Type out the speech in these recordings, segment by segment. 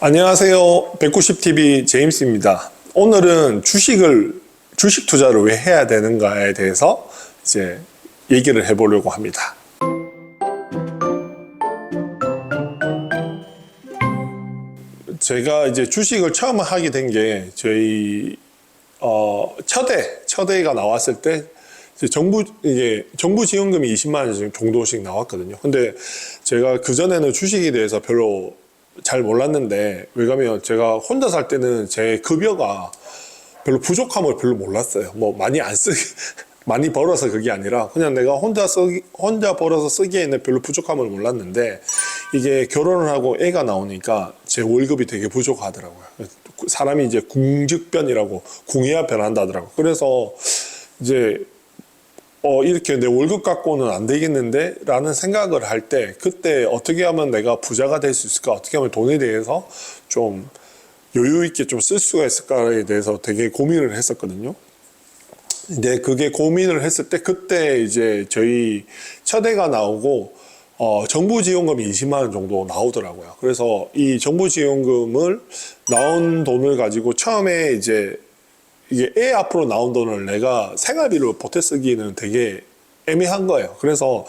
안녕하세요. 190TV 제임스입니다. 오늘은 주식 투자를 왜 해야 되는가에 대해서 이제 얘기를 해보려고 합니다. 제가 이제 주식을 처음 하게 된 게 저희 첫해가 나왔을 때 정부 지원금이 20만 원 정도씩 나왔거든요. 근데 제가 그전에는 주식에 대해서 별로 잘 몰랐는데, 왜냐면 제가 혼자 살 때는 제 급여가 별로 부족함을 별로 몰랐어요. 뭐 많이 벌어서 그게 아니라 그냥 내가 혼자 벌어서 쓰기에는 별로 부족함을 몰랐는데, 이게 결혼을 하고 애가 나오니까 제 월급이 되게 부족하더라고요. 사람이 이제 궁즉변이라고 궁해야 변한다더라고요. 그래서 이제 이렇게 내 월급 갖고는 안 되겠는데? 라는 생각을 할 때, 그때 어떻게 하면 내가 부자가 될 수 있을까? 어떻게 하면 돈에 대해서 좀 여유 있게 좀 쓸 수가 있을까에 대해서 되게 고민을 했었거든요. 근데 그게 고민을 했을 때, 그때 이제 저희 첫애가 나오고, 정부 지원금이 20만 원 정도 나오더라고요. 그래서 이 정부 지원금을 나온 돈을 가지고 처음에 이제 이게 애 앞으로 나온 돈을 내가 생활비로 보태 쓰기에는 되게 애매한 거예요. 그래서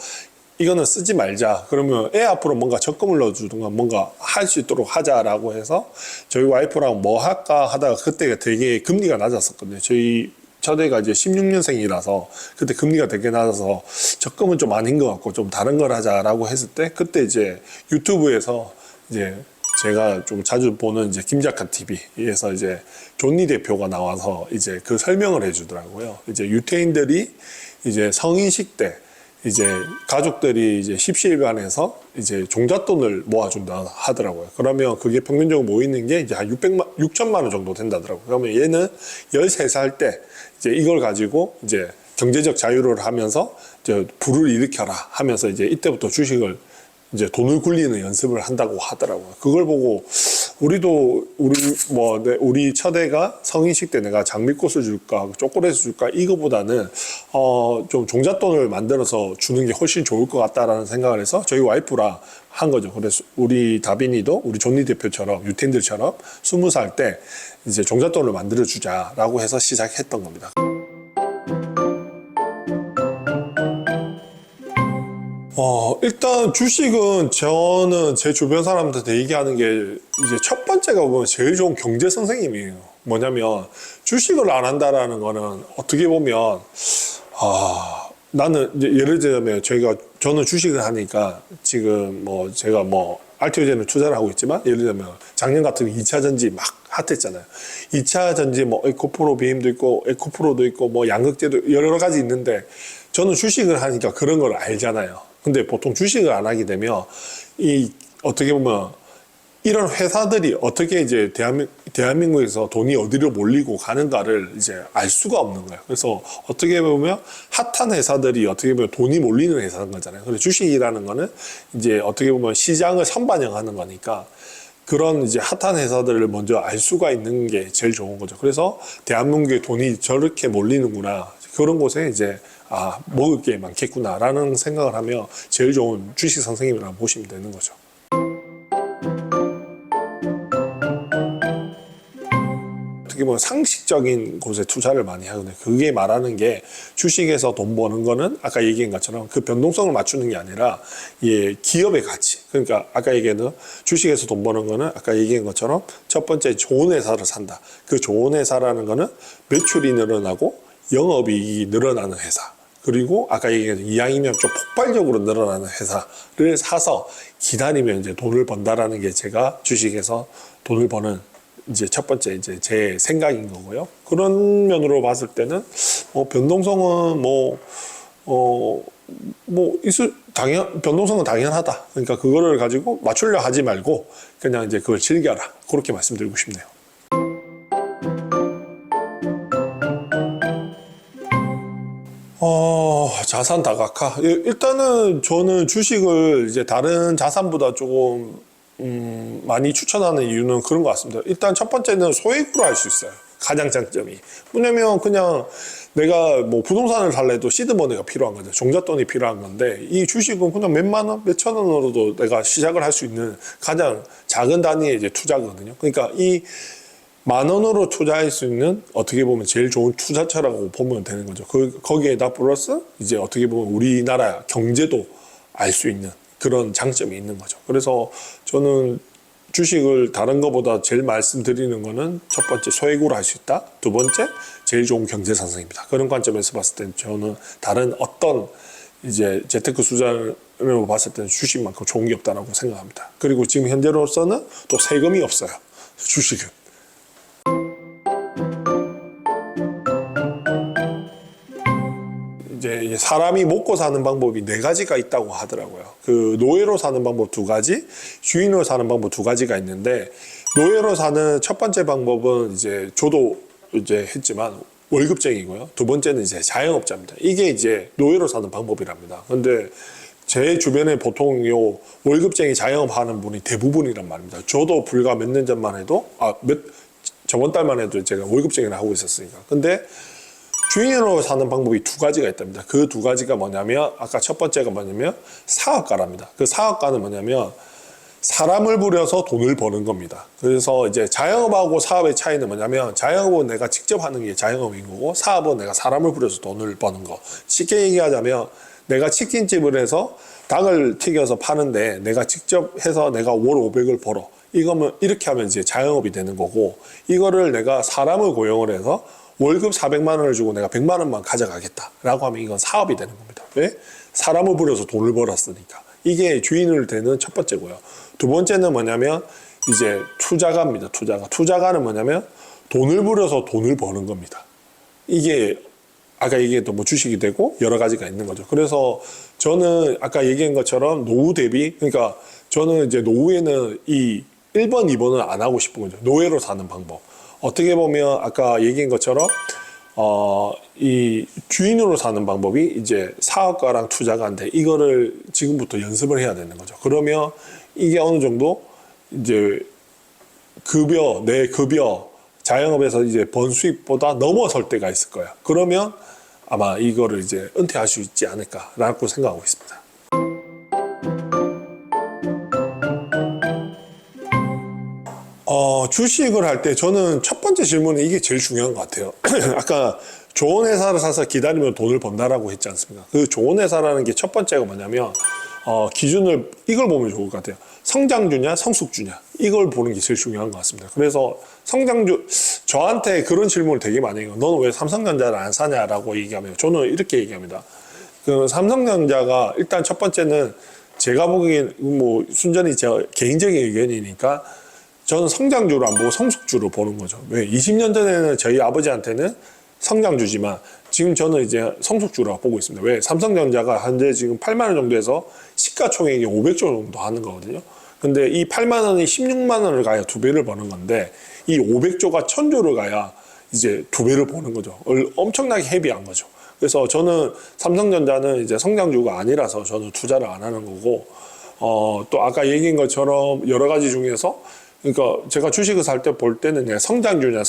이거는 쓰지 말자. 그러면 애 앞으로 뭔가 적금을 넣어주든가 뭔가 할 수 있도록 하자라고 해서 저희 와이프랑 뭐 할까 하다가 그때가 되게 금리가 낮았었거든요. 저희 첫애가 이제 16년생이라서 그때 금리가 되게 낮아서 적금은 좀 아닌 것 같고 좀 다른 걸 하자라고 했을 때, 그때 이제 유튜브에서 이제 제가 좀 자주 보는 이제 김작가 TV에서 이제 존니 대표가 나와서 이제 그 설명을 해주더라고요. 이제 유태인들이 이제 성인식 때 이제 가족들이 이제 십시일반에서 이제 종잣돈을 모아준다 하더라고요. 그러면 그게 평균적으로 모이는 게 이제 한 6천만 원 정도 된다더라고요. 그러면 얘는 13살 때 이제 이걸 가지고 이제 경제적 자유를 하면서 이제 부를 일으켜라 하면서 이제 이때부터 주식을 이제 돈을 굴리는 연습을 한다고 하더라고요. 그걸 보고 우리 첫애가 성인식 때 내가 장미꽃을 줄까 초콜릿을 줄까 이거보다는 좀 종잣돈을 만들어서 주는 게 훨씬 좋을 것 같다라는 생각을 해서 저희 와이프랑 한 거죠. 그래서 우리 다빈이도 우리 존니 대표처럼 유태인들처럼 20살 때 이제 종잣돈을 만들어 주자라고 해서 시작했던 겁니다. 일단 주식은 저는 제 주변 사람들한테 얘기하는 게 이제 첫 번째가 보면 제일 좋은 경제 선생님이에요. 뭐냐면 주식을 안 한다라는 거는 어떻게 보면 나는 이제 예를 들면 저는 주식을 하니까 지금 뭐 제가 뭐 알티오제는 투자를 하고 있지만, 예를 들면 작년 같은 2차 전지 막 핫했잖아요. 2차 전지 뭐 에코프로 비임도 있고 에코프로도 있고 뭐 양극재도 여러 가지 있는데, 저는 주식을 하니까 그런 걸 알잖아요. 근데 보통 주식을 안 하게 되면 어떻게 보면 이런 회사들이 어떻게 이제 대한민국에서 돈이 어디로 몰리고 가는가를 이제 알 수가 없는 거예요. 그래서 어떻게 보면 핫한 회사들이 어떻게 보면 돈이 몰리는 회사인 거잖아요. 그래서 주식이라는 거는 이제 어떻게 보면 시장을 선반영하는 거니까 그런 이제 핫한 회사들을 먼저 알 수가 있는 게 제일 좋은 거죠. 그래서 대한민국에 돈이 저렇게 몰리는구나. 그런 곳에 이제 먹을 게 많겠구나라는 생각을 하며 제일 좋은 주식 선생님이라고 보시면 되는 거죠. 어떻게 보면 상식적인 곳에 투자를 많이 하거든요. 그게 말하는 게 주식에서 돈 버는 거는 아까 얘기한 것처럼 그 변동성을 맞추는 게 아니라 기업의 가치. 그러니까 아까 얘기한 주식에서 돈 버는 거는 아까 얘기한 것처럼 첫 번째 좋은 회사를 산다. 그 좋은 회사라는 거는 매출이 늘어나고 영업이익이 늘어나는 회사. 그리고 아까 얘기한 이왕이면 좀 폭발적으로 늘어나는 회사를 사서 기다리면 이제 돈을 번다라는 게 제가 주식에서 돈을 버는 이제 첫 번째 이제 제 생각인 거고요. 그런 면으로 봤을 때는 변동성은 변동성은 당연하다. 그러니까 그거를 가지고 맞추려 하지 말고 그냥 이제 그걸 즐겨라. 그렇게 말씀드리고 싶네요. 자산 다각화. 일단은 저는 주식을 이제 다른 자산보다 조금 많이 추천하는 이유는 그런 것 같습니다. 일단 첫 번째는 소액으로 할 수 있어요. 가장 장점이. 뭐냐면 그냥 내가 뭐 부동산을 살래도 시드머니가 필요한 거죠. 종잣돈이 필요한 건데 이 주식은 그냥 몇만 원, 몇천 원으로도 내가 시작을 할 수 있는 가장 작은 단위의 이제 투자거든요. 그러니까 이 만 원으로 투자할 수 있는 어떻게 보면 제일 좋은 투자처라고 보면 되는 거죠. 거기에다 플러스 이제 어떻게 보면 우리나라 경제도 알 수 있는 그런 장점이 있는 거죠. 그래서 저는 주식을 다른 것보다 제일 말씀드리는 거는 첫 번째 소액으로 할 수 있다. 두 번째 제일 좋은 경제 상승입니다. 그런 관점에서 봤을 때는 저는 다른 어떤 이제 재테크 투자로 봤을 때는 주식만큼 좋은 게 없다라고 생각합니다. 그리고 지금 현재로서는 또 세금이 없어요. 주식은. 이제 사람이 먹고 사는 방법이 4가지가 있다고 하더라고요. 그 노예로 사는 방법 2가지, 주인으로 사는 방법 2가지가 있는데 노예로 사는 첫 번째 방법은 이제 저도 이제 했지만 월급쟁이고요. 두 번째는 이제 자영업자입니다. 이게 이제 노예로 사는 방법이랍니다. 근데 제 주변에 보통 요 월급쟁이 자영업 하는 분이 대부분이란 말입니다. 저도 불과 몇 년 전만 해도 저번 달만 해도 제가 월급쟁이를 하고 있었으니까. 근데 주인으로 사는 방법이 2가지가 있답니다. 그 2가지가 뭐냐면 아까 첫 번째가 뭐냐면 사업가랍니다. 그 사업가는 뭐냐면 사람을 부려서 돈을 버는 겁니다. 그래서 이제 자영업하고 사업의 차이는 뭐냐면 자영업은 내가 직접 하는 게 자영업인 거고 사업은 내가 사람을 부려서 돈을 버는 거. 쉽게 얘기하자면 내가 치킨집을 해서 닭을 튀겨서 파는데 내가 직접 해서 내가 월 500을 벌어. 이거면 이렇게 하면 이제 자영업이 되는 거고 이거를 내가 사람을 고용을 해서 월급 400만 원을 주고 내가 100만 원만 가져가겠다라고 하면 이건 사업이 되는 겁니다. 왜? 사람을 부려서 돈을 벌었으니까. 이게 주인을 되는 첫 번째고요. 두 번째는 뭐냐면 이제 투자가입니다. 투자가. 투자가는 뭐냐면 돈을 부려서 돈을 버는 겁니다. 이게 아까 얘기했던 뭐 주식이 되고 여러 가지가 있는 거죠. 그래서 저는 아까 얘기한 것처럼 노후 대비 그러니까 저는 이제 노후에는 이 1번, 2번은 안 하고 싶은 거죠. 노예로 사는 방법. 어떻게 보면 아까 얘기한 것처럼 이 주인으로 사는 방법이 이제 사업가랑 투자가인데 이거를 지금부터 연습을 해야 되는 거죠. 그러면 이게 어느 정도 이제 내 급여 자영업에서 이제 번 수입보다 넘어설 때가 있을 거야. 그러면 아마 이거를 이제 은퇴할 수 있지 않을까라고 생각하고 있습니다. 주식을 할 때 저는 첫 번째 질문은 이게 제일 중요한 것 같아요. 아까 좋은 회사를 사서 기다리면 돈을 번다라고 했지 않습니까? 그 좋은 회사라는 게 첫 번째가 뭐냐면 기준을 이걸 보면 좋을 것 같아요. 성장주냐 성숙주냐 이걸 보는 게 제일 중요한 것 같습니다. 그래서 성장주 저한테 그런 질문을 되게 많이 해요. 너는 왜 삼성전자를 안 사냐라고 얘기하면 저는 이렇게 얘기합니다. 그 삼성전자가 일단 첫 번째는 제가 보기엔 뭐 순전히 제 개인적인 의견이니까 저는 성장주로 안 보고 성숙주로 보는 거죠. 왜? 20년 전에는 저희 아버지한테는 성장주지만 지금 저는 이제 성숙주라고 보고 있습니다. 왜? 삼성전자가 현재 지금 8만 원 정도에서 시가총액이 500조 정도 하는 거거든요. 근데 이 8만 원이 16만 원을 가야 2배를 버는 건데 이 500조가 1000조를 가야 이제 2배를 버는 거죠. 엄청나게 헤비한 거죠. 그래서 저는 삼성전자는 이제 성장주가 아니라서 저는 투자를 안 하는 거고 또 아까 얘기한 것처럼 여러 가지 중에서 그러니까 제가 주식을 살 때 볼 때는 그냥 성장주냐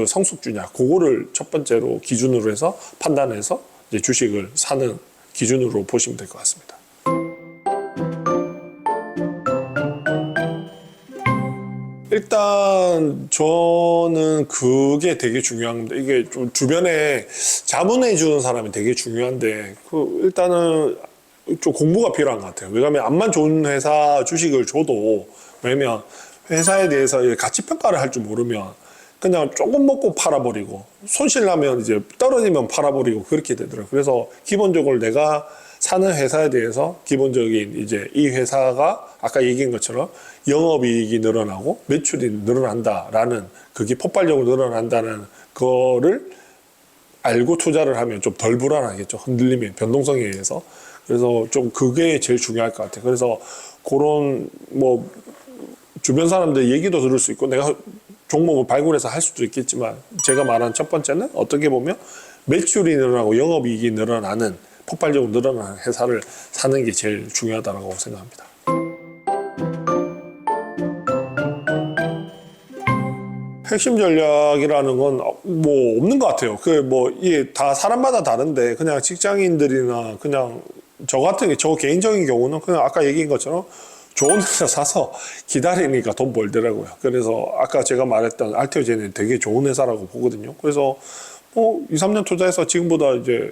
성숙주냐 그거를 첫 번째로 기준으로 해서 판단해서 이제 주식을 사는 기준으로 보시면 될 것 같습니다. 일단 저는 그게 되게 중요합니다. 이게 좀 주변에 자문해 주는 사람이 되게 중요한데 일단은 좀 공부가 필요한 것 같아요. 왜냐하면 암만 좋은 회사 주식을 줘도 왜냐면 회사에 대해서 가치 평가를 할 줄 모르면 그냥 조금 먹고 팔아버리고 손실 나면 이제 떨어지면 팔아버리고 그렇게 되더라고요. 그래서 기본적으로 내가 사는 회사에 대해서 기본적인 이제 이 회사가 아까 얘기한 것처럼 영업이익이 늘어나고 매출이 늘어난다라는 그게 폭발적으로 늘어난다는 거를 알고 투자를 하면 좀 덜 불안하겠죠. 흔들림의 변동성에 의해서. 그래서 좀 그게 제일 중요할 것 같아요. 그래서 그런 뭐 주변 사람들 얘기도 들을 수 있고 내가 종목을 발굴해서 할 수도 있겠지만 제가 말한 첫 번째는 어떻게 보면 매출이 늘어나고 영업이익이 늘어나는 폭발적으로 늘어나는 회사를 사는 게 제일 중요하다고 생각합니다. 핵심 전략이라는 건 뭐 없는 것 같아요. 그 뭐 이게 다 사람마다 다른데 그냥 직장인들이나 그냥 저 개인적인 경우는 그냥 아까 얘기한 것처럼 좋은 회사 사서 기다리니까 돈 벌더라고요. 그래서 아까 제가 말했던 알테오젠은 되게 좋은 회사라고 보거든요. 그래서 뭐 2, 3년 투자해서 지금보다 이제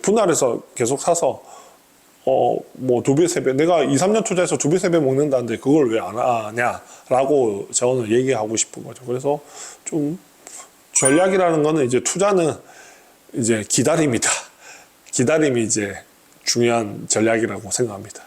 분할해서 계속 사서 뭐 2배, 3배, 내가 2, 3년 투자해서 2배, 3배 먹는다는데 그걸 왜 안 하냐라고 저는 얘기하고 싶은 거죠. 그래서 좀 전략이라는 거는 이제 투자는 이제 기다림이다. 기다림이 이제 중요한 전략이라고 생각합니다.